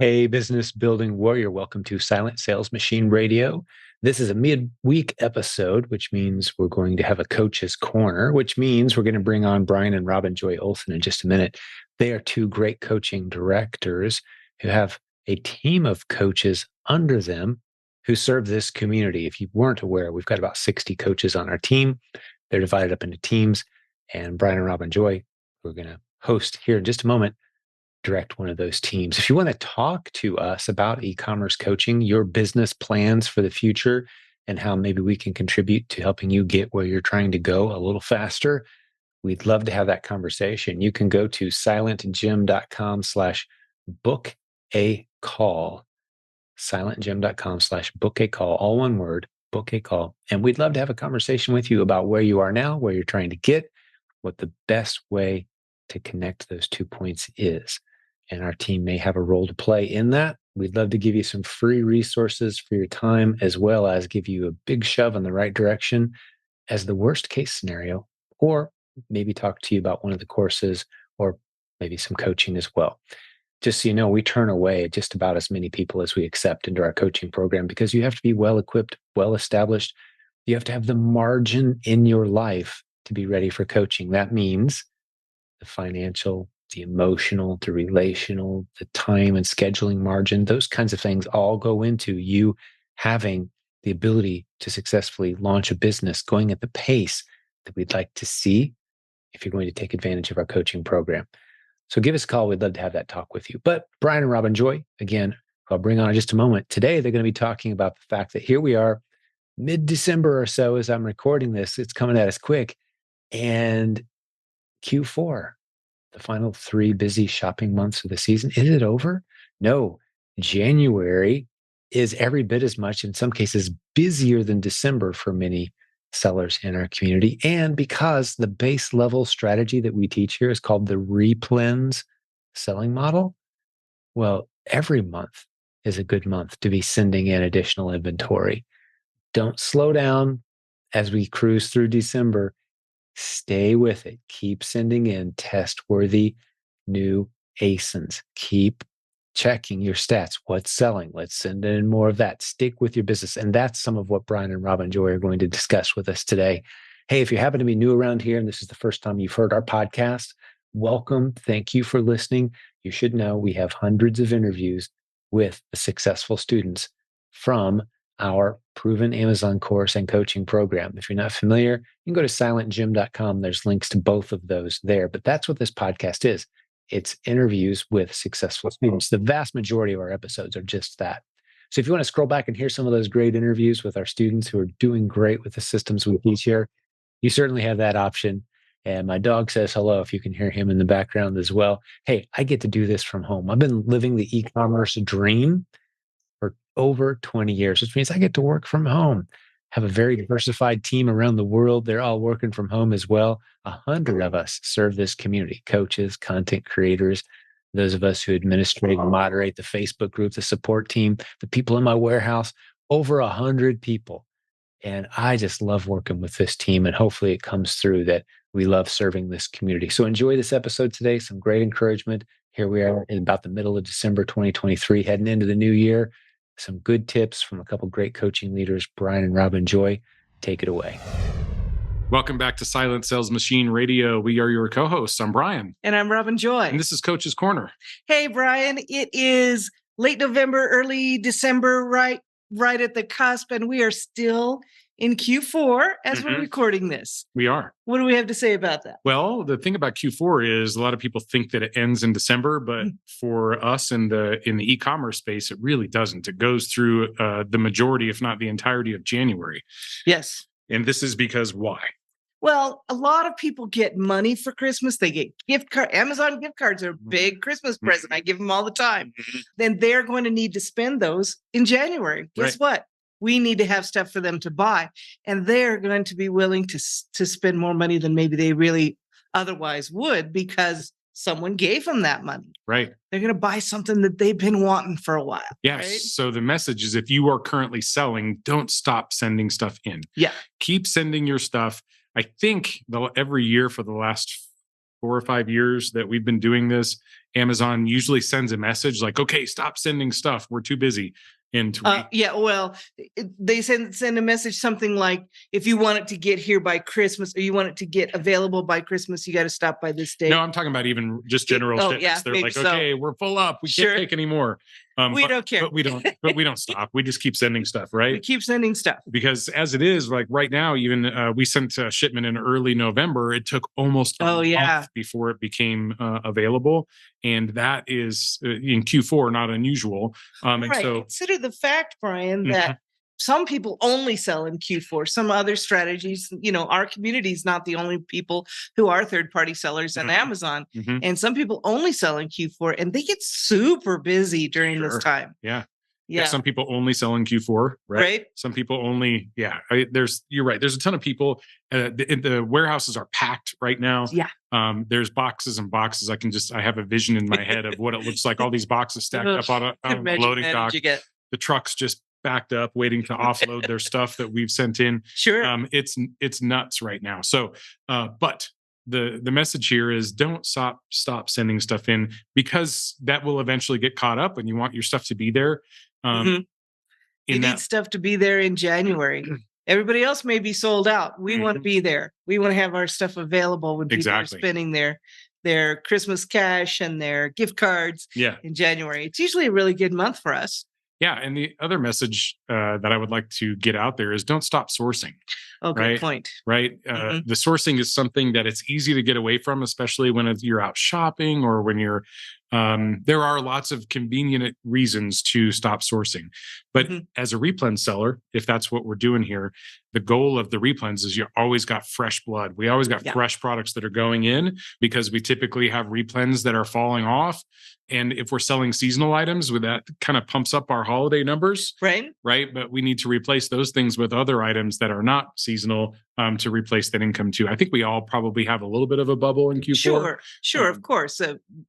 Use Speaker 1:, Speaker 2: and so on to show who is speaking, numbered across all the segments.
Speaker 1: Hey, business building warrior, welcome to Silent Sales Machine Radio. This is a midweek episode, which means we're going to have a coach's corner, which means we're going to bring on Brian and Robin Joy Olson in just a minute. They are two great coaching directors who have a team of coaches under them who serve this community. If you weren't aware, we've got about 60 coaches on our team. They're divided up into teams, and Brian and Robin Joy, who are going to host here in just a moment, direct one of those teams. If you want to talk to us about e-commerce coaching, your business plans for the future, and how maybe we can contribute to helping you get where you're trying to go a little faster, we'd love to have that conversation. You can go to silentjim.com/book a call, silentjim.com/book a call, all one word, book a call. And we'd love to have a conversation with you about where you are now, where you're trying to get, what the best way to connect those 2 points is. And our team may have a role to play in that. We'd love to give you some free resources for your time, as well as give you a big shove in the right direction as the worst case scenario, or maybe talk to you about one of the courses or maybe some coaching as well. Just so you know, we turn away just about as many people as we accept into our coaching program because you have to be well equipped, well established. You have to have the margin in your life to be ready for coaching. That means the financial, the emotional, the relational, the time and scheduling margin, those kinds of things all go into you having the ability to successfully launch a business going at the pace that we'd like to see if you're going to take advantage of our coaching program. So give us a call. We'd love to have that talk with you. But Brian and Robin Joy, again, who I'll bring on in just a moment. Today, they're going to be talking about the fact that here we are, mid-December or so as I'm recording this. It's coming at us quick. And Q4, the final 3 busy shopping months of the season. Is it over? No. January is every bit as much, in some cases, busier than December for many sellers in our community. And because the base level strategy that we teach here is called the replens selling model, well, every month is a good month to be sending in additional inventory. Don't slow down as we cruise through December. Stay with it. Keep sending in test-worthy new ASINs. Keep checking your stats. What's selling? Let's send in more of that. Stick with your business. And that's some of what Brian and Robin Joy are going to discuss with us today. Hey, if you happen to be new around here and this is the first time you've heard our podcast, welcome. Thank you for listening. You should know we have hundreds of interviews with the successful students from our proven Amazon course and coaching program. If you're not familiar, you can go to silentjim.com. There's links to both of those there. But that's what this podcast is. It's interviews with successful students. The vast majority of our episodes are just that. So if you want to scroll back and hear some of those great interviews with our students who are doing great with the systems we teach here, you certainly have that option. And my dog says hello if you can hear him in the background as well. Hey, I get to do this from home. I've been living the e-commerce dream for over 20 years, which means I get to work from home, have a very diversified team around the world. They're all working from home as well. 100 of us serve this community, coaches, content creators, those of us who administrate and moderate the Facebook group, the support team, the people in my warehouse, over 100 people. And I just love working with this team. And hopefully it comes through that we love serving this community. So enjoy this episode today. Some great encouragement. Here we are in about the middle of December 2023, heading into the new year. Some good tips from a couple great coaching leaders, Brian and Robin Joy. Take it away.
Speaker 2: Welcome back to Silent Sales Machine Radio. We are your co-hosts. I'm Brian.
Speaker 3: And I'm Robin Joy.
Speaker 2: And this is Coach's Corner.
Speaker 3: Hey, Brian. It is late November, early December, right at the cusp, and we are still in Q4 as we're recording this.
Speaker 2: We are.
Speaker 3: What do we have to say about that?
Speaker 2: Well, the thing about Q4 is a lot of people think that it ends in December, but for us in the e-commerce space, it really doesn't. It goes through the majority, if not the entirety of January.
Speaker 3: Yes.
Speaker 2: And this is because why?
Speaker 3: Well, a lot of people get money for Christmas. They get gift cards. Amazon gift cards are a big Christmas present. I give them all the time. Then they're going to need to spend those in January. Guess what? We need to have stuff for them to buy. And they're going to be willing to spend more money than maybe they really otherwise would because someone gave them that money.
Speaker 2: Right.
Speaker 3: They're going to buy something that they've been wanting for a while.
Speaker 2: Yes. Right? So the message is if you are currently selling, don't stop sending stuff in.
Speaker 3: Yeah.
Speaker 2: Keep sending your stuff. I think every year for the last 4 or 5 years that we've been doing this, Amazon usually sends a message like, okay, stop sending stuff. We're too busy. And
Speaker 3: well, they send a message something like, if you want it to get here by Christmas, or you want it to get available by Christmas, you got to stop by this date.
Speaker 2: no, I'm talking about even just general shipments.
Speaker 3: Yeah,
Speaker 2: They're like, okay, we're full up. We can't take any more.
Speaker 3: We don't care.
Speaker 2: But we don't stop. We just keep sending stuff, right?
Speaker 3: We keep sending stuff.
Speaker 2: Because as it is, like right now, even we sent a shipment in early November. It took almost a month before it became available. And that is in Q4, not unusual.
Speaker 3: Right.
Speaker 2: And so
Speaker 3: consider the fact, Brian, that some people only sell in Q4. Some other strategies, our community is not the only people who are third-party sellers on Amazon. And some people only sell in Q4, and they get super busy during this time.
Speaker 2: Yeah. Some people only sell in Q4, right? Some people only, you're right. There's a ton of people. The warehouses are packed right now.
Speaker 3: Yeah.
Speaker 2: There's boxes and boxes. I have a vision in my head of what it looks like. All these boxes stacked up on a loading dock. The trucks just backed up, waiting to offload their stuff that we've sent in.
Speaker 3: Sure.
Speaker 2: It's nuts right now. So, but the message here is don't stop sending stuff in, because that will eventually get caught up, and you want your stuff to be there.
Speaker 3: You need stuff to be there in January. Everybody else may be sold out. We want to be there. We want to have our stuff available when people are spending their Christmas cash and their gift cards in January. It's usually a really good month for us.
Speaker 2: Yeah. And the other message that I would like to get out there is don't stop sourcing.
Speaker 3: Oh, good point.
Speaker 2: Right. The sourcing is something that it's easy to get away from, especially when you're out shopping or when you're there are lots of convenient reasons to stop sourcing. But as a replen seller, if that's what we're doing here, the goal of the replens is you always got fresh blood. We always got fresh products that are going in, because we typically have replens that are falling off. And if we're selling seasonal items, that kind of pumps up our holiday numbers. Right. But we need to replace those things with other items that are not seasonal to replace that income too. I think we all probably have a little bit of a bubble in Q4.
Speaker 3: Sure. Of course.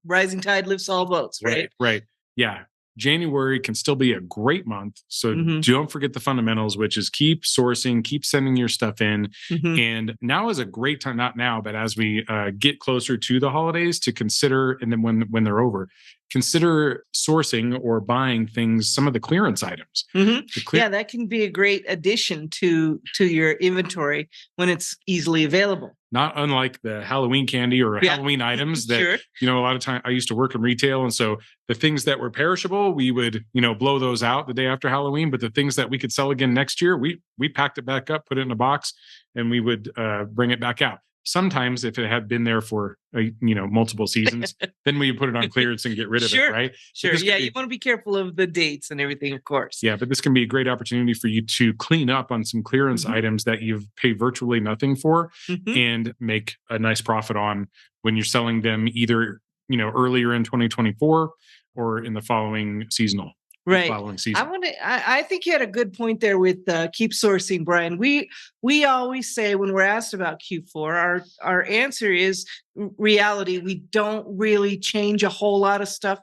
Speaker 3: Rising tide lifts all boats, right?
Speaker 2: Right. Yeah. January can still be a great month. So don't forget the fundamentals, which is keep sourcing, keep sending your stuff in. And now is a great time, not now, but as we get closer to the holidays, to consider, and then when they're over, consider sourcing or buying some of the clearance items.
Speaker 3: That can be a great addition to your inventory when it's easily available.
Speaker 2: Not unlike the Halloween candy or Halloween items that, a lot of time I used to work in retail. And so the things that were perishable, we would, blow those out the day after Halloween. But the things that we could sell again next year, we packed it back up, put it in a box, and we would bring it back out. Sometimes if it had been there for, multiple seasons, then we put it on clearance and get rid of it, right?
Speaker 3: Sure. Yeah, you want to be careful of the dates and everything, of course.
Speaker 2: Yeah, but this can be a great opportunity for you to clean up on some clearance items that you've paid virtually nothing for and make a nice profit on when you're selling them either, earlier in 2024 or in the following seasonal.
Speaker 3: Right.
Speaker 2: Following season.
Speaker 3: I think you had a good point there with keep sourcing, Brian. We always say when we're asked about Q4, our answer is reality. We don't really change a whole lot of stuff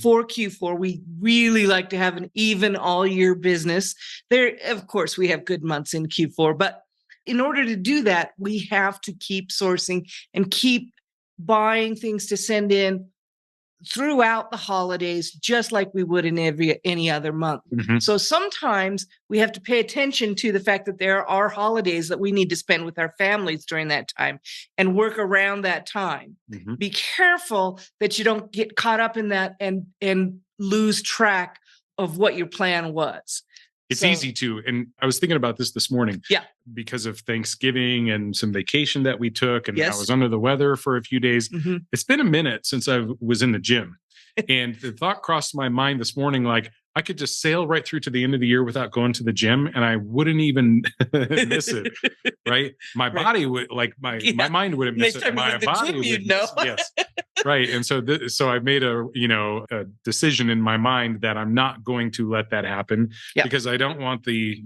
Speaker 3: for Q4. We really like to have an even all year business. There, of course, we have good months in Q4, but in order to do that, we have to keep sourcing and keep buying things to send in throughout the holidays, just like we would in any other month. So sometimes we have to pay attention to the fact that there are holidays that we need to spend with our families during that time and work around that time. Be careful that you don't get caught up in that and lose track of what your plan was.
Speaker 2: It's easy to, and I was thinking about this morning. Yeah. Because of Thanksgiving and some vacation that we took, and I was under the weather for a few days. It's been a minute since I was in the gym. And the thought crossed my mind this morning, like I could just sail right through to the end of the year without going to the gym, and I wouldn't even miss it. Right. My body would, like my mind wouldn't miss it. My body would miss it. Yes. Right. And so I made a decision in my mind that I'm not going to let that happen because I don't want the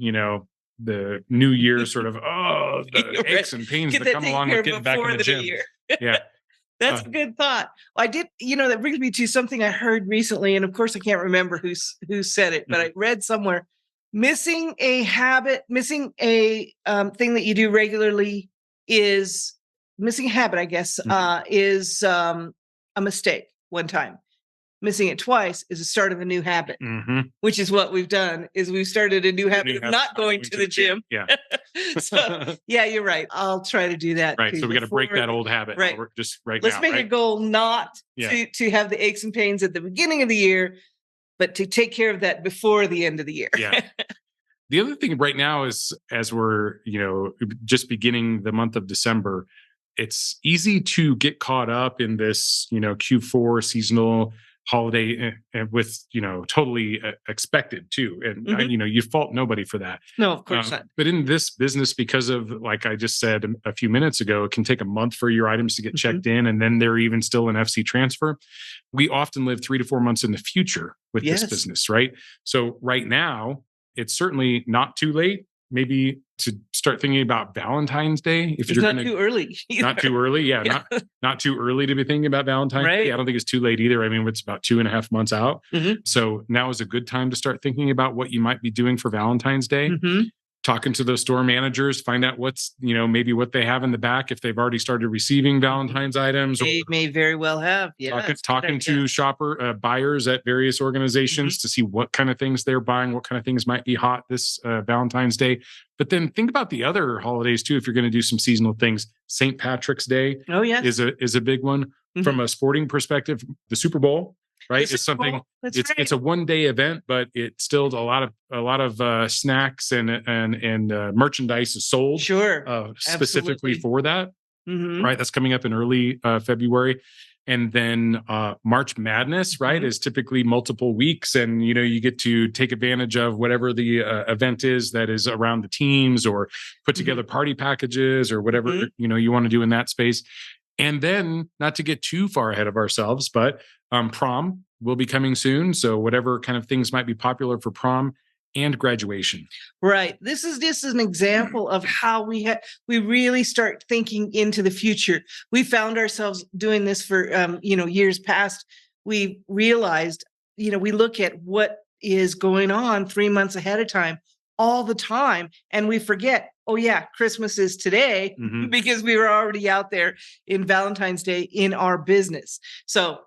Speaker 2: new year sort of, the aches and pains that come along with getting back in the gym. Yeah.
Speaker 3: That's a good thought. I did, that brings me to something I heard recently. And of course, I can't remember who said it, but I read somewhere, missing a habit, missing a thing that you do regularly is missing a habit, I guess, is a mistake. one time. Missing it twice is the start of a new habit, which is what we've done. Is we've started a new habit of not going to the gym.
Speaker 2: Yeah.
Speaker 3: So yeah, you're right. I'll try to do that.
Speaker 2: Right.
Speaker 3: Too,
Speaker 2: so we got to break that old habit.
Speaker 3: Right.
Speaker 2: Just right
Speaker 3: Let's
Speaker 2: now.
Speaker 3: make a goal not to have the aches and pains at the beginning of the year, but to take care of that before the end of the year.
Speaker 2: Yeah. The other thing right now is, as we're, just beginning the month of December, it's easy to get caught up in this, Q4 seasonal holiday with, totally expected too. And, you fault nobody for that.
Speaker 3: No, of course not.
Speaker 2: But in this business, because of, like I just said a few minutes ago, it can take a month for your items to get checked in, and then they're even still an FC transfer. We often live 3 to 4 months in the future with this business, right? So right now, it's certainly not too late, maybe to start thinking about Valentine's Day. If
Speaker 3: it's not too early. Either.
Speaker 2: Not too early. Yeah. Not too early to be thinking about Valentine's Day. I don't think it's too late either. I mean, it's about 2.5 months out. So now is a good time to start thinking about what you might be doing for Valentine's Day. Talking to those store managers, find out what's, maybe what they have in the back, if they've already started receiving Valentine's items.
Speaker 3: They may very well have. Yeah.
Speaker 2: Talking to buyers at various organizations to see what kind of things they're buying, what kind of things might be hot this Valentine's Day. But then think about the other holidays too. If you're going to do some seasonal things, St. Patrick's Day is a big one. From a sporting perspective. The Super Bowl, right? It's something. It's a one-day event, but it's still a lot of snacks and merchandise is sold. Specifically for that, right? That's coming up in early February, and then March Madness, right, is typically multiple weeks, and you get to take advantage of whatever the event is that is around the teams, or put together party packages or whatever you want to do in that space. And then, not to get too far ahead of ourselves, but prom will be coming soon. So whatever kind of things might be popular for prom and graduation.
Speaker 3: Right. This is just an example of how we really start thinking into the future. We found ourselves doing this for years past. We realized, we look at what is going on 3 months ahead of time all the time, and we forget, oh yeah, Christmas is today, because we were already out there in Valentine's Day in our business. So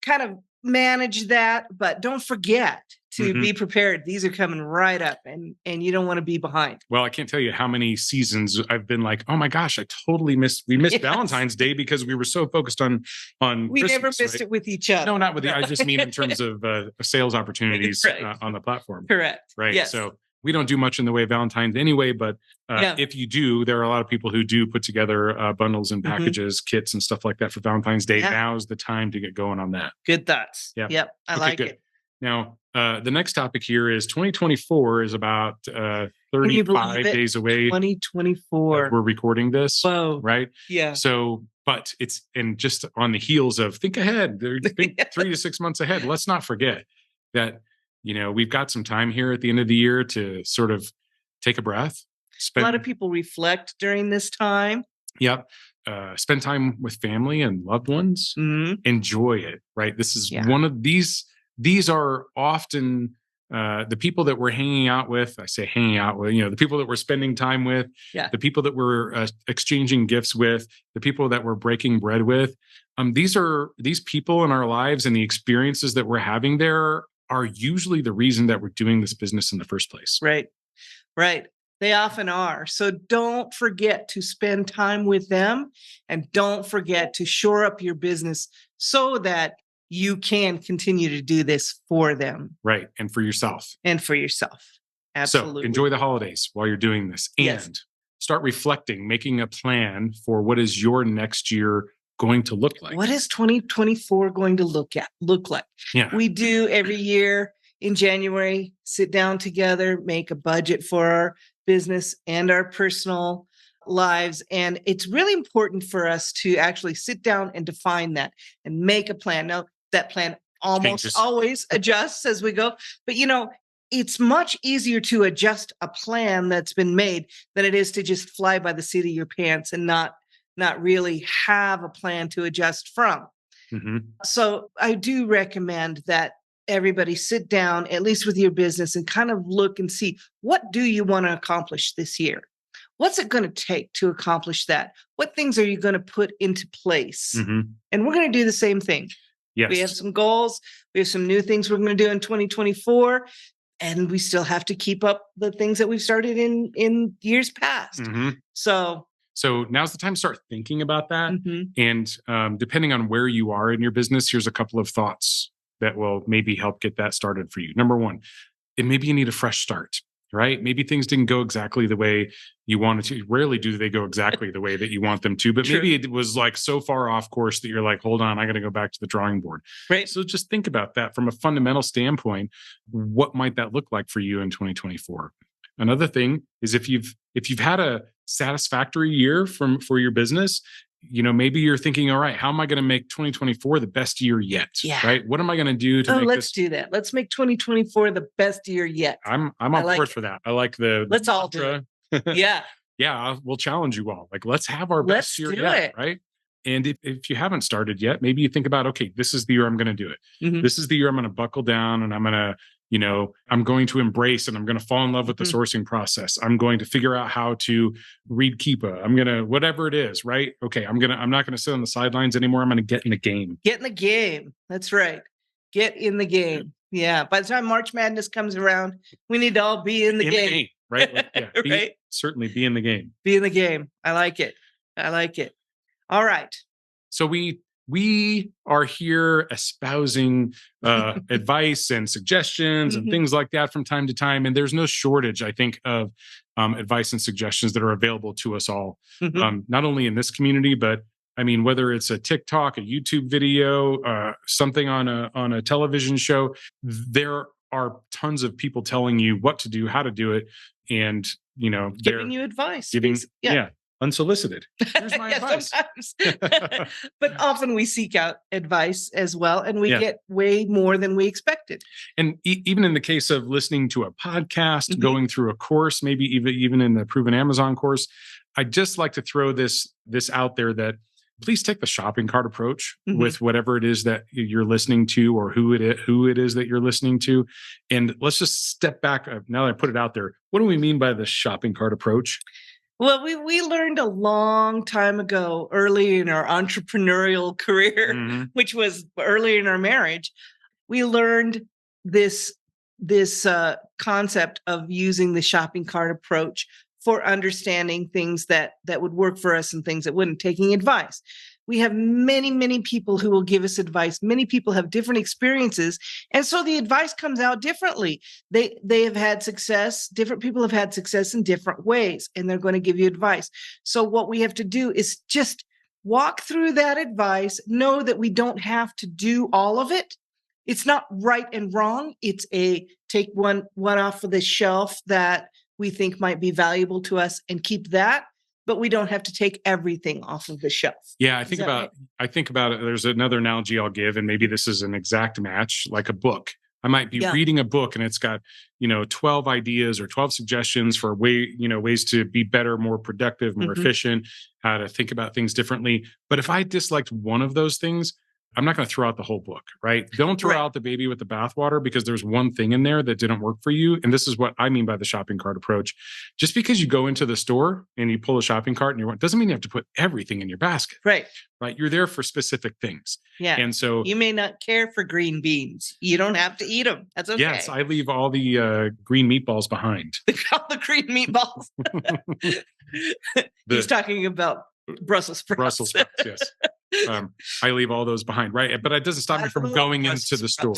Speaker 3: kind of manage that, but don't forget to be prepared. These are coming right up, and you don't want to be behind.
Speaker 2: Well, I can't tell you how many seasons I've been like, oh my gosh, we missed Valentine's Day because we were so focused on we Christmas,
Speaker 3: never missed it with each other.
Speaker 2: No, not with you. I just mean in terms of sales opportunities on the platform.
Speaker 3: Correct.
Speaker 2: Right.
Speaker 3: Yes.
Speaker 2: So we don't do much in the way of Valentine's anyway, but if you do, there are a lot of people who do put together bundles and packages, kits and stuff like that for Valentine's Day. Now's the time to get going on that.
Speaker 3: Good thoughts. Yep. I like it.
Speaker 2: Now, the next topic here is 2024 is about 35 days away.
Speaker 3: 2024.
Speaker 2: We're recording this.
Speaker 3: Whoa.
Speaker 2: Right?
Speaker 3: Yeah.
Speaker 2: So, but it's just on the heels of think ahead. Think 3 to 6 months ahead. Let's not forget that we've got some time here at the end of the year to sort of take a breath.
Speaker 3: A lot of people reflect during this time.
Speaker 2: Yep. Spend time with family and loved ones. Enjoy it, right? This is one of these are often the people that we're hanging out with. I say hanging out with, the people that we're spending time with, the people that we're exchanging gifts with, the people that we're breaking bread with. These people in our lives and the experiences that we're having there are usually the reason that we're doing this business in the first place.
Speaker 3: Right. They often are. So don't forget to spend time with them, and don't forget to shore up your business so that you can continue to do this for them.
Speaker 2: Right. And for yourself.
Speaker 3: Absolutely.
Speaker 2: So enjoy the holidays while you're doing this, and start reflecting, making a plan for what is your next year going to look like.
Speaker 3: What is 2024 going to look like?
Speaker 2: Yeah.
Speaker 3: We do every year in January, sit down together, make a budget for our business and our personal lives. And it's really important for us to actually sit down and define that and make a plan. Now, that plan almost always adjusts as we go, but it's much easier to adjust a plan that's been made than it is to just fly by the seat of your pants and not really have a plan to adjust from. So I do recommend that everybody sit down, at least with your business, and kind of look and see, what do you want to accomplish this year? What's it going to take to accomplish that? What things are you going to put into place? And we're going to do the same thing.
Speaker 2: Yes.
Speaker 3: We have some goals. We have some new things we're going to do in 2024. And we still have to keep up the things that we've started in years past.
Speaker 2: Mm-hmm.
Speaker 3: So
Speaker 2: now's the time to start thinking about that.
Speaker 3: Mhm.
Speaker 2: And depending on where you are in your business, here's a couple of thoughts that will maybe help get that started for you. Number one, maybe you need a fresh start, right? Maybe things didn't go exactly the way you wanted to. Rarely do they go exactly the way that you want them to, but
Speaker 3: True.
Speaker 2: maybe it was like so far off course that you're like, hold on, I got to go back to the drawing board.
Speaker 3: Right.
Speaker 2: So just think about that from a fundamental standpoint. What might that look like for you in 2024? Another thing is if you've had a satisfactory year for your business, maybe you're thinking, all right, how am I going to make 2024 the best year yet?
Speaker 3: Yeah.
Speaker 2: Right? What am I going to do to make
Speaker 3: let's do that. Let's make 2024 the best year yet.
Speaker 2: I'm on board for that. I like the
Speaker 3: let's all do it. Yeah.
Speaker 2: Yeah, we'll challenge you all. Like, let's have our best year yet, right? And if you haven't started yet, maybe you think about, okay, this is the year I'm going to do it.
Speaker 3: Mhm.
Speaker 2: This is the year I'm going to buckle down and I'm going to, I'm going to embrace and I'm going to fall in love with the sourcing process. I'm going to figure out how to read Keepa. I'm going to, whatever it is, right? Okay, I'm not going to sit on the sidelines anymore. I'm going to get in the game.
Speaker 3: Get in the game. That's right. Get in the game. Yeah. By the time March Madness comes around, we need to all be in the game.
Speaker 2: Right? Like,
Speaker 3: Right?
Speaker 2: Certainly be in the game.
Speaker 3: Be in the game. I like it. All right.
Speaker 2: So we are here espousing advice and suggestions and things like that from time to time. And there's no shortage, I think, of advice and suggestions that are available to us all, not only in this community, but I mean, whether it's a TikTok, a YouTube video, something on a television show, there are tons of people telling you what to do, how to do it, and
Speaker 3: giving you advice.
Speaker 2: Unsolicited. Here's my advice.
Speaker 3: But often we seek out advice as well, and we get way more than we expected.
Speaker 2: And even in the case of listening to a podcast, going through a course, maybe even in the Proven Amazon course, I just like to throw this out there that please take the shopping cart approach with whatever it is that you're listening to or who it is that you're listening to. And let's just step back. Now that I put it out there, what do we mean by the shopping cart approach?
Speaker 3: Well, we learned a long time ago, early in our entrepreneurial career, which was early in our marriage, we learned this concept of using the shopping cart approach for understanding things that would work for us and things that wouldn't, taking advice. We have many, many people who will give us advice. Many people have different experiences. And so the advice comes out differently. They have had success. Different people have had success in different ways, and they're going to give you advice. So what we have to do is just walk through that advice, know that we don't have to do all of it. It's not right and wrong. It's take one off of the shelf that we think might be valuable to us and keep that. But we don't have to take everything off of the shelf.
Speaker 2: Yeah, I think about it. There's another analogy I'll give, and maybe this is an exact match, like a book. I might be reading a book and it's got, 12 ideas or 12 suggestions for ways to be better, more productive, more efficient, how to think about things differently. But if I disliked one of those things, I'm not going to throw out the whole book, right? Don't throw out the baby with the bathwater because there's one thing in there that didn't work for you. And this is what I mean by the shopping cart approach. Just because you go into the store and you pull a shopping cart and doesn't mean you have to put everything in your basket.
Speaker 3: Right.
Speaker 2: You're there for specific things.
Speaker 3: Yeah.
Speaker 2: And so
Speaker 3: you may not care for green beans. You don't have to eat them. That's okay.
Speaker 2: Yes, I leave all the green meatballs behind.
Speaker 3: All the green meatballs. He's talking about Brussels sprouts.
Speaker 2: Brussels sprouts, yes. I leave all those behind, right? But it doesn't stop me from going into the store.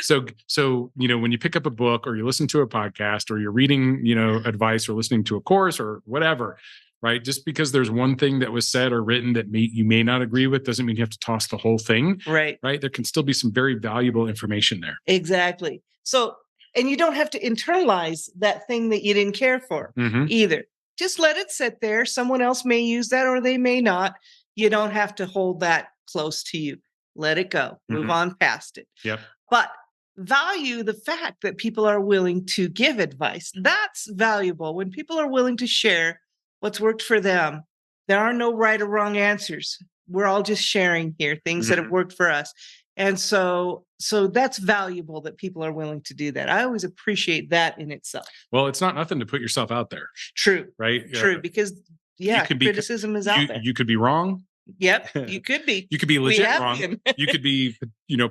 Speaker 2: So when you pick up a book or you listen to a podcast or you're reading, advice or listening to a course or whatever, right? Just because there's one thing that was said or written that you may not agree with doesn't mean you have to toss the whole thing.
Speaker 3: Right.
Speaker 2: Right. There can still be some very valuable information there.
Speaker 3: Exactly. So, and you don't have to internalize that thing that you didn't care for either. Just let it sit there. Someone else may use that or they may not. You don't have to hold that close to you. Let it go. Move on past it.
Speaker 2: Yep.
Speaker 3: But value the fact that people are willing to give advice. That's valuable. When people are willing to share what's worked for them, there are no right or wrong answers. We're all just sharing here things that have worked for us. And so that's valuable that people are willing to do that. I always appreciate that in itself.
Speaker 2: Well, it's not nothing to put yourself out there.
Speaker 3: True.
Speaker 2: Right.
Speaker 3: True. Because criticism is out there.
Speaker 2: You could be wrong.
Speaker 3: Yep, you could be.
Speaker 2: You could be legit wrong. You could be,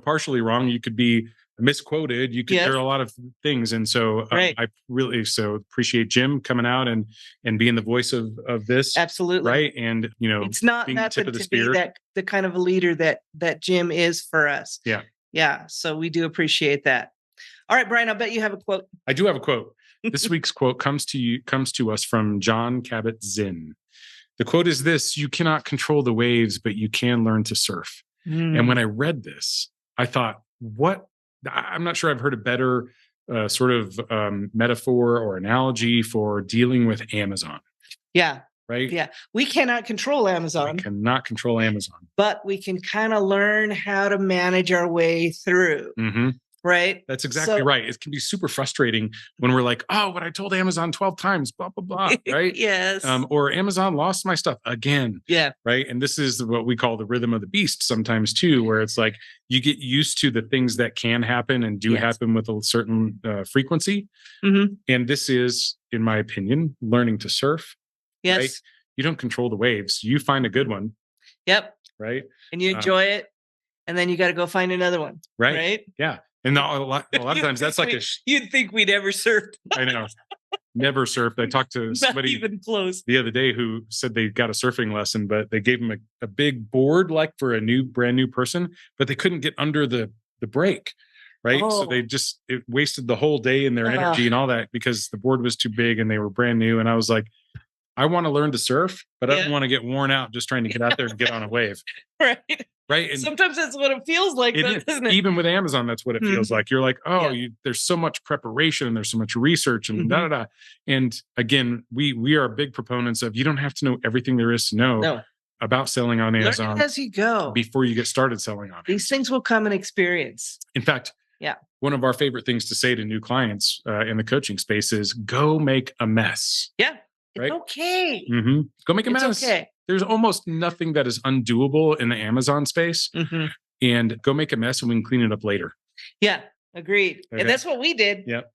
Speaker 2: partially wrong. You could be misquoted. You could. There are a lot of things, and so I really appreciate Jim coming out and being the voice of this.
Speaker 3: Absolutely,
Speaker 2: right. And
Speaker 3: it's not
Speaker 2: being
Speaker 3: nothing
Speaker 2: tip of the
Speaker 3: to
Speaker 2: spear.
Speaker 3: be the kind of a leader that Jim is for us. Yeah. So we do appreciate that. All right, Brian, I'll bet you have a quote.
Speaker 2: I do have a quote. This week's quote comes to us from John Kabat-Zinn. The quote is this: "You cannot control the waves, but you can learn to surf." And when I read this, I thought, what? I'm not sure I've heard a better sort of metaphor or analogy for dealing with Amazon.
Speaker 3: Yeah.
Speaker 2: Right?
Speaker 3: Yeah. We cannot control Amazon.
Speaker 2: We cannot control Amazon.
Speaker 3: But we can kind of learn how to manage our way through.
Speaker 2: Mm-hmm.
Speaker 3: Right?
Speaker 2: That's exactly right. It can be super frustrating when we're like, oh, but I told Amazon 12 times, blah, blah, blah. Right?
Speaker 3: Yes.
Speaker 2: Or Amazon lost my stuff again.
Speaker 3: Yeah.
Speaker 2: Right. And this is what we call the rhythm of the beast sometimes too, where it's like you get used to the things that can happen and do happen with a certain frequency. Mm-hmm. And this is, in my opinion, learning to surf.
Speaker 3: Yes.
Speaker 2: Right? You don't control the waves. You find a good one.
Speaker 3: Yep.
Speaker 2: Right.
Speaker 3: And you enjoy it. And then you got to go find another one.
Speaker 2: Right. Yeah. And a lot of times that's like
Speaker 3: you'd think we'd ever surfed.
Speaker 2: I know. Never surfed. I talked to somebody
Speaker 3: even close
Speaker 2: the other day who said they got a surfing lesson, but they gave him a big board like for a brand new person, but they couldn't get under the break. Right. Oh. So it wasted the whole day and their energy and all that because the board was too big and they were brand new. And I was like, I want to learn to surf, but I don't want to get worn out just trying to get out there and get on a wave.
Speaker 3: Right.
Speaker 2: Right. And
Speaker 3: sometimes that's what it feels like, isn't it?
Speaker 2: Even with Amazon, that's what it feels like. You're like, oh, there's so much preparation and there's so much research and da da da. And again, we are big proponents of you don't have to know everything there is to know about selling on Amazon.
Speaker 3: Learn as you go
Speaker 2: before you get started selling on
Speaker 3: these things will come in experience.
Speaker 2: In fact, one of our favorite things to say to new clients in the coaching space is go make a mess.
Speaker 3: Yeah.
Speaker 2: Right?
Speaker 3: It's okay.
Speaker 2: Mm-hmm. Go make a mess.
Speaker 3: Okay.
Speaker 2: There's almost nothing that is undoable in the Amazon space. Mm-hmm. And go make a mess and we can clean it up later.
Speaker 3: Yeah, agreed. Okay. And that's what we did.
Speaker 2: Yep.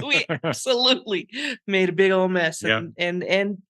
Speaker 3: We absolutely made a big old mess. And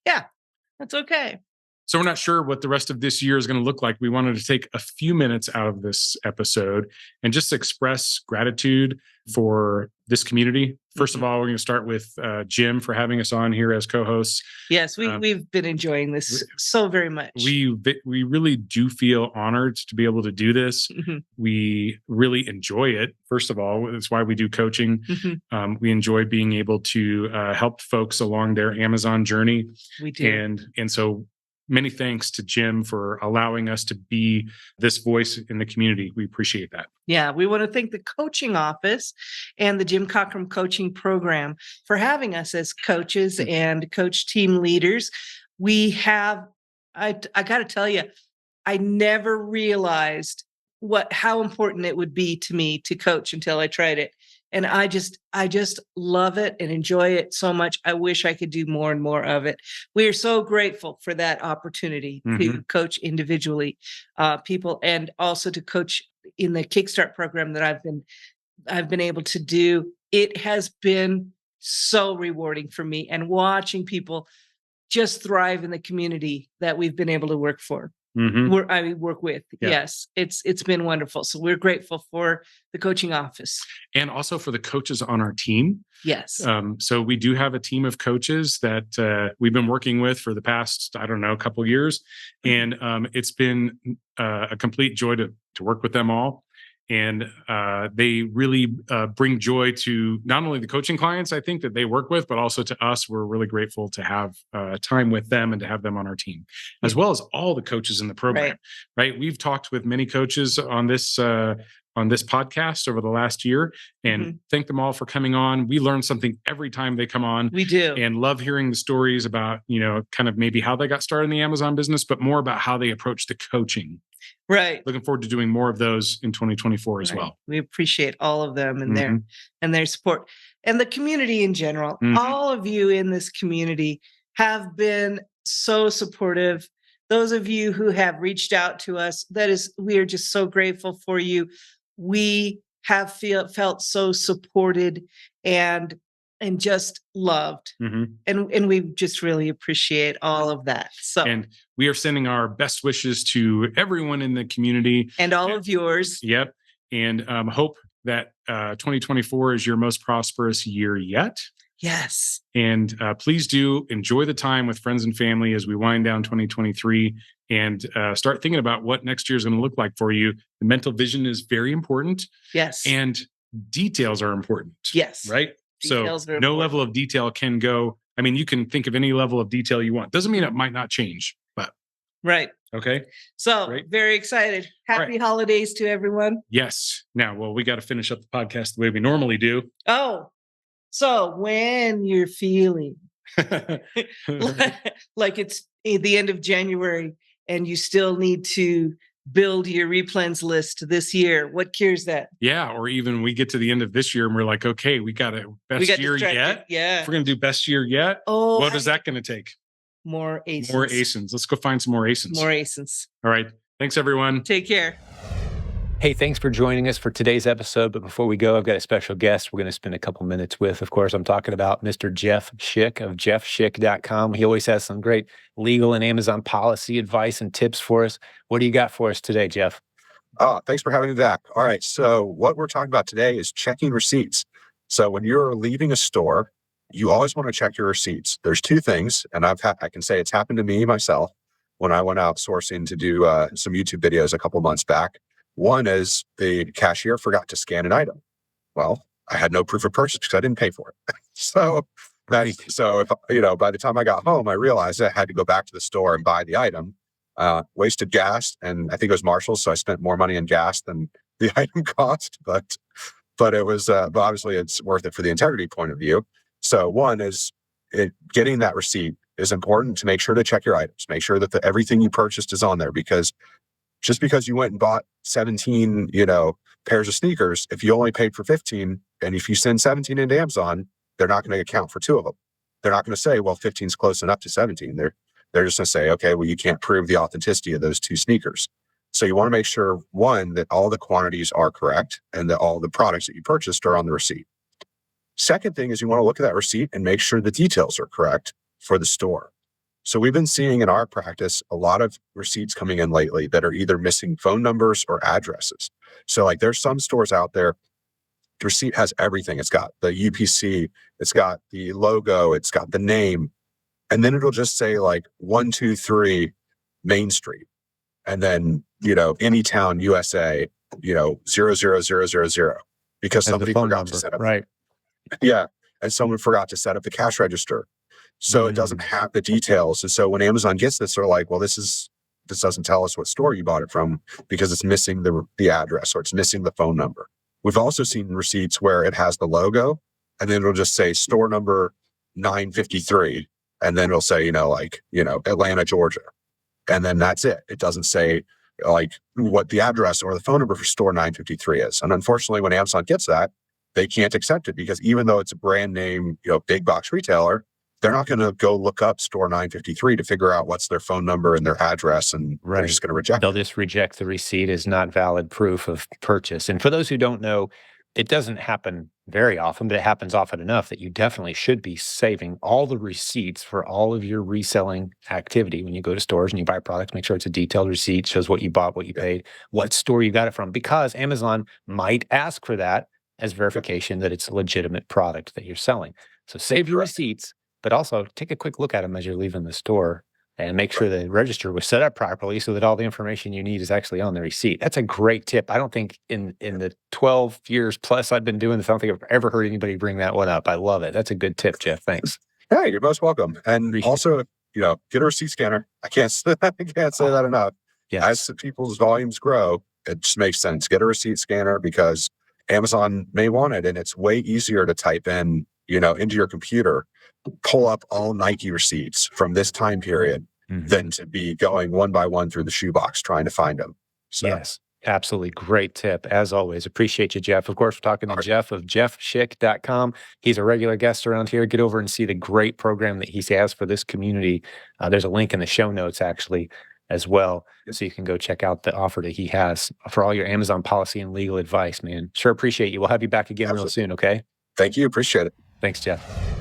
Speaker 3: that's okay.
Speaker 2: So we're not sure what the rest of this year is going to look like. We wanted to take a few minutes out of this episode and just express gratitude for this community. First of all, we're going to start with Jim for having us on here as co-hosts.
Speaker 3: Yes, we've been enjoying this so very much.
Speaker 2: We really do feel honored to be able to do this. Mm-hmm. We really enjoy it. First of all, that's why we do coaching. Mm-hmm. We enjoy being able to help folks along their Amazon journey.
Speaker 3: We do.
Speaker 2: And so many thanks to Jim for allowing us to be this voice in the community. We appreciate that.
Speaker 3: Yeah, we want to thank the coaching office and the Jim Cockrum coaching program for having us as coaches and coach team leaders. We have, I got to tell you, I never realized how important it would be to me to coach until I tried it. And I just love it and enjoy it so much. I wish I could do more and more of it. We are so grateful for that opportunity to coach individually people and also to coach in the Kickstart program that I've been able to do. It has been so rewarding for me and watching people just thrive in the community that we've been able to work for. Work with. Yeah. Yes, it's been wonderful. So we're grateful for the coaching office
Speaker 2: and also for the coaches on our team.
Speaker 3: Yes.
Speaker 2: So we do have a team of coaches that we've been working with for the past, couple of years, and it's been a complete joy to work with them all. And they really bring joy to not only the coaching clients, I think, that they work with, but also to us. We're really grateful to have time with them and to have them on our team, as well as all the coaches in the program. Right? We've talked with many coaches on this podcast over the last year, and thank them all for coming on. We learn something every time they come on.
Speaker 3: We do,
Speaker 2: and love hearing the stories about kind of maybe how they got started in the Amazon business, but more about how they approach the coaching.
Speaker 3: Right.
Speaker 2: Looking forward to doing more of those in 2024 as well.
Speaker 3: We appreciate all of them and their support and the community in general. All of you in this community have been so supportive. Those of you who have reached out to us, we are just so grateful for you. We have felt so supported and and just loved. And we just really appreciate all of that. So,
Speaker 2: and we are sending our best wishes to everyone in the community
Speaker 3: and all of yours.
Speaker 2: Yep. And hope that 2024 is your most prosperous year yet.
Speaker 3: Yes.
Speaker 2: And please do enjoy the time with friends and family as we wind down 2023 and start thinking about what next year is going to look like for you. The mental vision is very important.
Speaker 3: Yes.
Speaker 2: And details are important.
Speaker 3: Yes.
Speaker 2: Right?
Speaker 3: Details
Speaker 2: so no level of detail can go. I mean, you can think of any level of detail you want. Doesn't mean it might not change, but.
Speaker 3: Right.
Speaker 2: Okay.
Speaker 3: So very excited. Happy holidays to everyone.
Speaker 2: Yes. Now, well, we got to finish up the podcast the way we normally do.
Speaker 3: Oh, so when you're feeling like it's the end of January and you still need to build your replens list this year, what cures that?
Speaker 2: Yeah. Or even we get to the end of this year and we're like, okay, we got a best year yet.
Speaker 3: Yeah.
Speaker 2: If we're going to do best year yet.
Speaker 3: Oh,
Speaker 2: what is that going to take?
Speaker 3: More ASINs.
Speaker 2: More ASINs. Let's go find some more ASINs.
Speaker 3: More ASINs.
Speaker 2: All right. Thanks, everyone.
Speaker 3: Take care.
Speaker 1: Hey, thanks for joining us for today's episode. But before we go, I've got a special guest we're going to spend a couple minutes with. Of course, I'm talking about Mr. Jeff Schick of jeffschick.com. He always has some great legal and Amazon policy advice and tips for us. What do you got for us today, Jeff?
Speaker 4: Thanks for having me back. All right. So what we're talking about today is checking receipts. So when you're leaving a store, you always want to check your receipts. There's two things, and I can say it's happened to me myself when I went outsourcing to do some YouTube videos a couple months back. One is the cashier forgot to scan an item. Well, I had no proof of purchase because I didn't pay for it. So if by the time I got home, I realized I had to go back to the store and buy the item. Wasted gas, and I think it was Marshall's, so I spent more money in gas than the item cost. But it was obviously it's worth it for the integrity point of view. So one is getting that receipt is important to make sure to check your items, make sure that everything you purchased is on there, because just because you went and bought 17, pairs of sneakers, if you only paid for 15, and if you send 17 into Amazon, they're not going to account for 2 of them. They're not going to say, well, 15 is close enough to 17. They're just going to say, okay, well, you can't prove the authenticity of those 2 sneakers. So you want to make sure, one, that all the quantities are correct and that all the products that you purchased are on the receipt. Second thing is you want to look at that receipt and make sure the details are correct for the store. So we've been seeing in our practice a lot of receipts coming in lately that are either missing phone numbers or addresses. So like there's some stores out there, the receipt has everything. It's got the UPC, it's got the logo, it's got the name, and then it'll just say like 123 Main Street. And then, Anytown, USA, 00000, because somebody forgot to set up.
Speaker 1: Right.
Speaker 4: Yeah. And someone forgot to set up the cash register. So it doesn't have the details. And so when Amazon gets this, they're like, well, this doesn't tell us what store you bought it from because it's missing the address or it's missing the phone number. We've also seen receipts where it has the logo and then it'll just say store number 953. And then it'll say, Atlanta, Georgia. And then that's it. It doesn't say what the address or the phone number for store 953 is. And unfortunately, when Amazon gets that, they can't accept it because even though it's a brand name, big box retailer, they're not going to go look up store 953 to figure out what's their phone number and their address. And they're just going to reject it.
Speaker 1: They'll just reject the receipt as not valid proof of purchase. And for those who don't know, it doesn't happen very often, but it happens often enough that you definitely should be saving all the receipts for all of your reselling activity. When you go to stores and you buy products, make sure it's a detailed receipt, shows what you bought, what you paid, what store you got it from, because Amazon might ask for that as verification that it's a legitimate product that you're selling. So save your receipts, but also take a quick look at them as you're leaving the store and make sure the register was set up properly so that all the information you need is actually on the receipt. That's a great tip. I don't think in the 12 years plus I've been doing this, I don't think I've ever heard anybody bring that one up. I love it. That's a good tip, Jeff. Thanks.
Speaker 4: Hey, you're most welcome. And also, get a receipt scanner. I can't say that enough. Yes. As people's volumes grow, it just makes sense. Get a receipt scanner because Amazon may want it, and it's way easier to type in, into your computer, pull up all Nike receipts from this time period than to be going one by one through the shoebox trying to find them. So.
Speaker 1: Yes, absolutely. Great tip. As always, appreciate you, Jeff. Of course, we're talking to Jeff of jeffschick.com. He's a regular guest around here. Get over and see the great program that he has for this community. There's a link in the show notes, actually, as well. So you can go check out the offer that he has for all your Amazon policy and legal advice, man. Sure appreciate you. We'll have you back again real soon, okay?
Speaker 4: Thank you. Appreciate it.
Speaker 1: Thanks, Jeff.